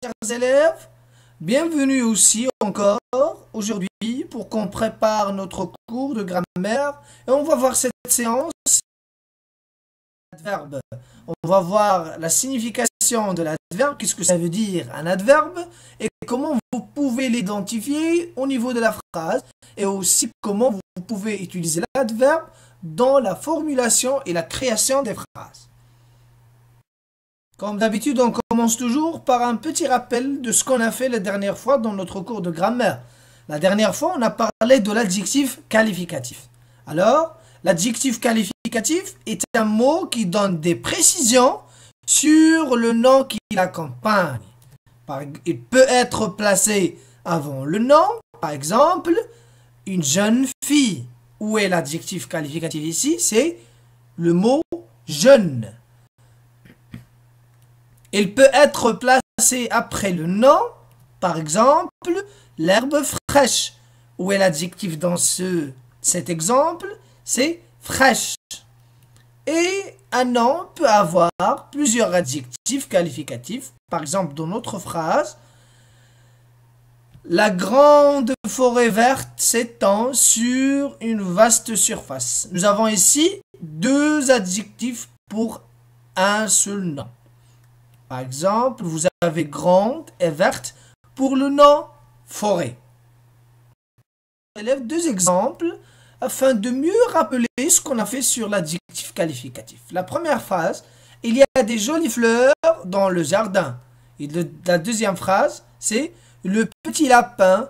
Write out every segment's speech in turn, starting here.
Chers élèves, bienvenue aussi encore aujourd'hui pour qu'on prépare notre cours de grammaire et on va voir cette séance d'adverbe. On va voir la signification de l'adverbe, qu'est-ce que ça veut dire un adverbe et comment vous pouvez l'identifier au niveau de la phrase et aussi comment vous pouvez utiliser l'adverbe dans la formulation et la création des phrases. Comme d'habitude, on commence toujours par un petit rappel de ce qu'on a fait la dernière fois dans notre cours de grammaire. La dernière fois, on a parlé de l'adjectif qualificatif. Alors, l'adjectif qualificatif est un mot qui donne des précisions sur le nom qui l'accompagne. Il peut être placé avant le nom, par exemple, une jeune fille. Où est l'adjectif qualificatif ici? C'est le mot jeune. Il peut être placé après le nom, par exemple, l'herbe fraîche. Où est l'adjectif dans cet exemple? C'est fraîche. Et un nom peut avoir plusieurs adjectifs qualificatifs. Par exemple, dans notre phrase, la grande forêt verte s'étend sur une vaste surface. Nous avons ici deux adjectifs pour un seul nom. Par exemple, vous avez grande et verte pour le nom forêt. Élève deux exemples afin de mieux rappeler ce qu'on a fait sur l'adjectif qualificatif. La première phrase, il y a des jolies fleurs dans le jardin. Et la deuxième phrase, c'est le petit lapin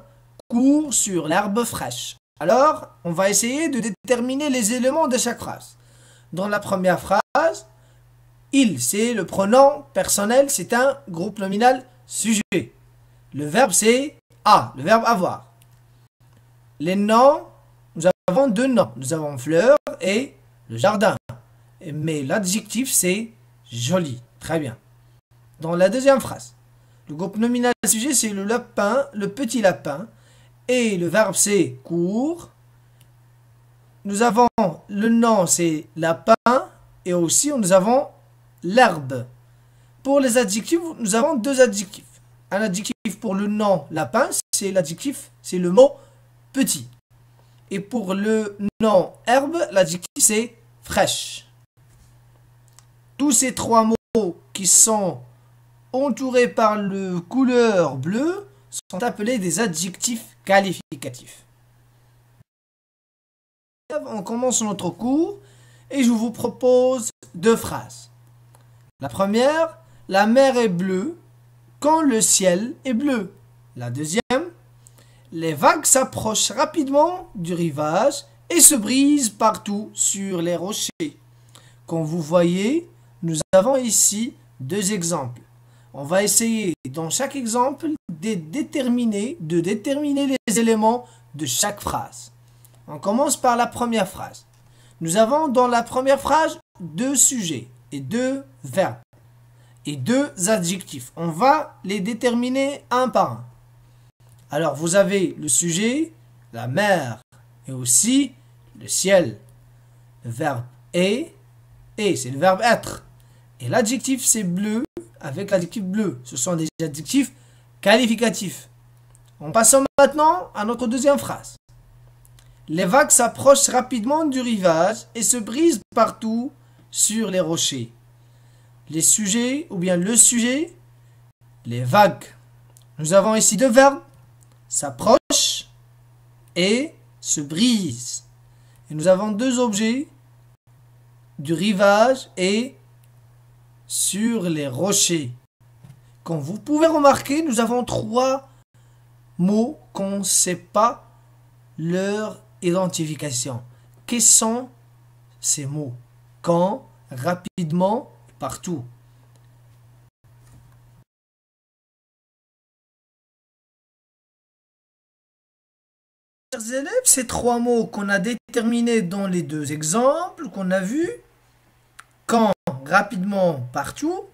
court sur l'herbe fraîche. Alors, on va essayer de déterminer les éléments de chaque phrase. Dans la première phrase, il, c'est le pronom personnel, c'est un groupe nominal sujet. Le verbe, c'est a, le verbe avoir. Les noms, nous avons deux noms. Nous avons fleur et le jardin. Mais l'adjectif, c'est joli. Très bien. Dans la deuxième phrase, le groupe nominal sujet, c'est le lapin, le petit lapin. Et le verbe, c'est court. Nous avons le nom, c'est lapin. Et aussi, nous avons l'herbe. Pour les adjectifs, nous avons deux adjectifs. Un adjectif pour le nom lapin, c'est l'adjectif, c'est le mot petit. Et pour le nom herbe, l'adjectif c'est fraîche. Tous ces trois mots qui sont entourés par le couleur bleue sont appelés des adjectifs qualificatifs. On commence notre cours et je vous propose deux phrases. La première, la mer est bleue quand le ciel est bleu. La deuxième, les vagues s'approchent rapidement du rivage et se brisent partout sur les rochers. Comme vous voyez, nous avons ici deux exemples. On va essayer dans chaque exemple de déterminer les éléments de chaque phrase. On commence par la première phrase. Nous avons dans la première phrase deux sujets et deux verbes et deux adjectifs. On va les déterminer un par un. Alors vous avez le sujet, la mer et aussi le ciel. Le verbe est, et c'est le verbe être. Et l'adjectif c'est bleu avec l'adjectif bleu. Ce sont des adjectifs qualificatifs. On passe maintenant à notre deuxième phrase. Les vagues s'approchent rapidement du rivage et se brisent partout sur les rochers. Les sujets, ou bien le sujet, les vagues. Nous avons ici deux verbes, s'approche et se brise. Et nous avons deux objets, du rivage et sur les rochers. Comme vous pouvez remarquer, nous avons trois mots qu'on ne sait pas leur identification. Quels sont ces mots? Quand, rapidement, partout. Chers élèves, ces trois mots qu'on a déterminés dans les deux exemples qu'on a vus, quand, rapidement, partout,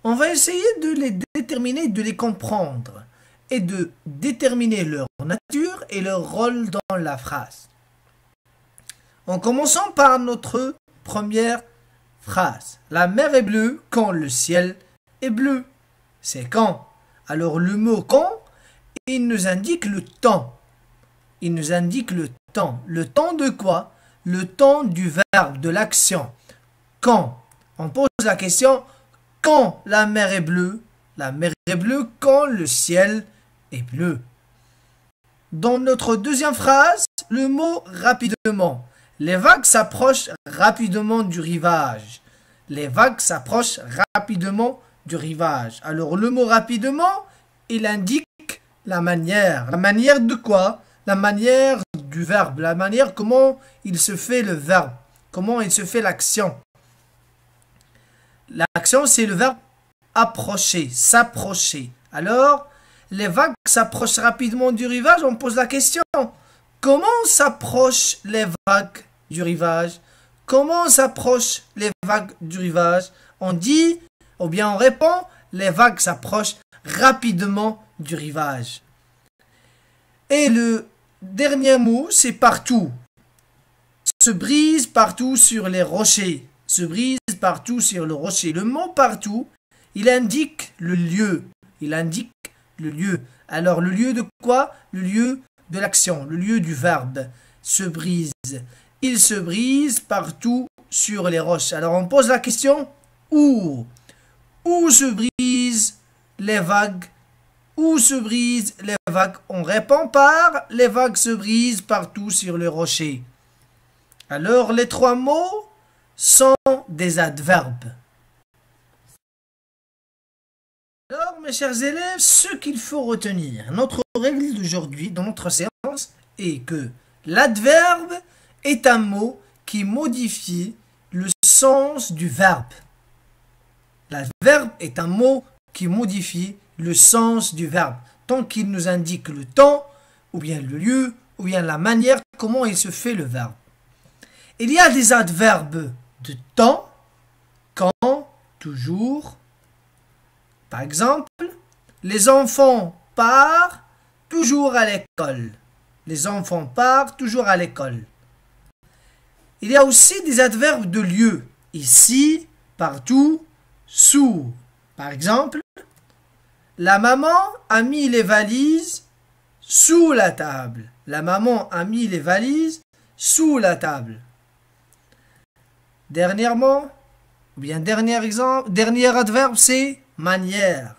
on va essayer de les déterminer, de les comprendre et de déterminer leur nature et leur rôle dans la phrase. En commençant par notre première phrase. La mer est bleue quand le ciel est bleu. C'est quand? Alors le mot quand, il nous indique le temps. Il nous indique le temps. Le temps de quoi? Le temps du verbe, de l'action. Quand? On pose la question, quand la mer est bleue? La mer est bleue quand le ciel est bleu. Dans notre deuxième phrase, le mot rapidement. Les vagues s'approchent rapidement du rivage. Les vagues s'approchent rapidement du rivage. Alors le mot rapidement, il indique la manière. La manière de quoi? La manière du verbe. La manière comment il se fait le verbe. Comment il se fait l'action. L'action, c'est le verbe approcher, s'approcher. Alors, les vagues s'approchent rapidement du rivage. On pose la question. Comment s'approchent les vagues du rivage? Comment s'approchent les vagues du rivage? On dit, ou bien on répond, les vagues s'approchent rapidement du rivage. Et le dernier mot, c'est partout. Se brise partout sur les rochers. Se brise partout sur le rocher. Le mot partout, il indique le lieu. Il indique le lieu. Alors le lieu de quoi? Le lieu de l'action, le lieu du verbe. Se brise. Il se brise partout sur les roches. Alors on pose la question, où? Où se brisent les vagues? Où se brisent les vagues? On répond par les vagues se brisent partout sur les rochers. Alors les trois mots sont des adverbes. Alors mes chers élèves, ce qu'il faut retenir, notre règle d'aujourd'hui dans notre séance est que l'adverbe est un mot qui modifie le sens du verbe. L'adverbe est un mot qui modifie le sens du verbe, tant qu'il nous indique le temps, ou bien le lieu, ou bien la manière comment il se fait le verbe. Il y a des adverbes de temps, quand, toujours. Par exemple, les enfants partent toujours à l'école. Les enfants partent toujours à l'école. Il y a aussi des adverbes de lieu. Ici, partout, sous. Par exemple, la maman a mis les valises sous la table. La maman a mis les valises sous la table. Dernièrement, ou bien dernier exemple, dernier adverbe, c'est manière.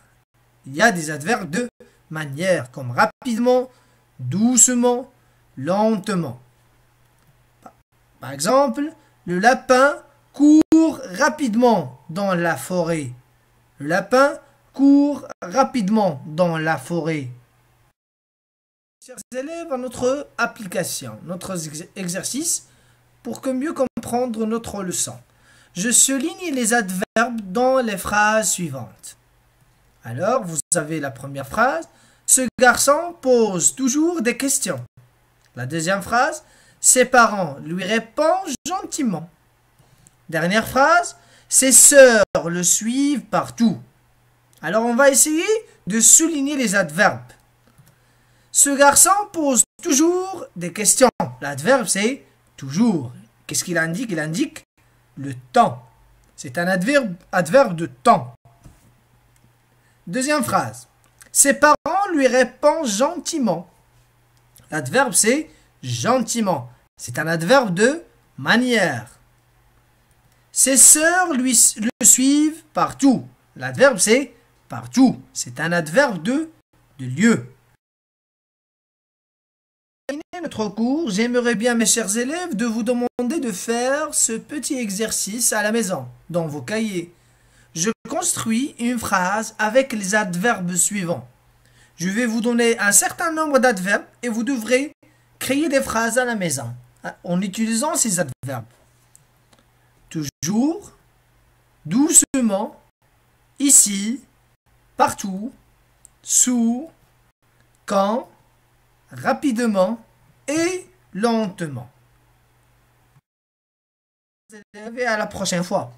Il y a des adverbes de manière, comme rapidement, doucement, lentement. Par exemple, le lapin court rapidement dans la forêt. Le lapin court rapidement dans la forêt. Chers élèves, à notre application, notre exercice, pour que mieux comprendre notre leçon. Je souligne les adverbes dans les phrases suivantes. Alors, vous avez la première phrase. Ce garçon pose toujours des questions. La deuxième phrase. Ses parents lui répondent gentiment. Dernière phrase. Ses sœurs le suivent partout. Alors, on va essayer de souligner les adverbes. Ce garçon pose toujours des questions. L'adverbe, c'est toujours. Qu'est-ce qu'il indique? Il indique le temps. C'est un adverbe de temps. Deuxième phrase. Ses parents lui répondent gentiment. L'adverbe, c'est gentiment. C'est un adverbe de manière. Ses sœurs le suivent partout. L'adverbe, c'est partout. C'est un adverbe de lieu. Pour terminer notre cours, j'aimerais bien, mes chers élèves, de vous demander de faire ce petit exercice à la maison, dans vos cahiers. Je construis une phrase avec les adverbes suivants. Je vais vous donner un certain nombre d'adverbes et vous devrez créer des phrases à la maison en utilisant ces adverbes. Toujours, doucement, ici, partout, sous, quand, rapidement et lentement. Et à la prochaine fois.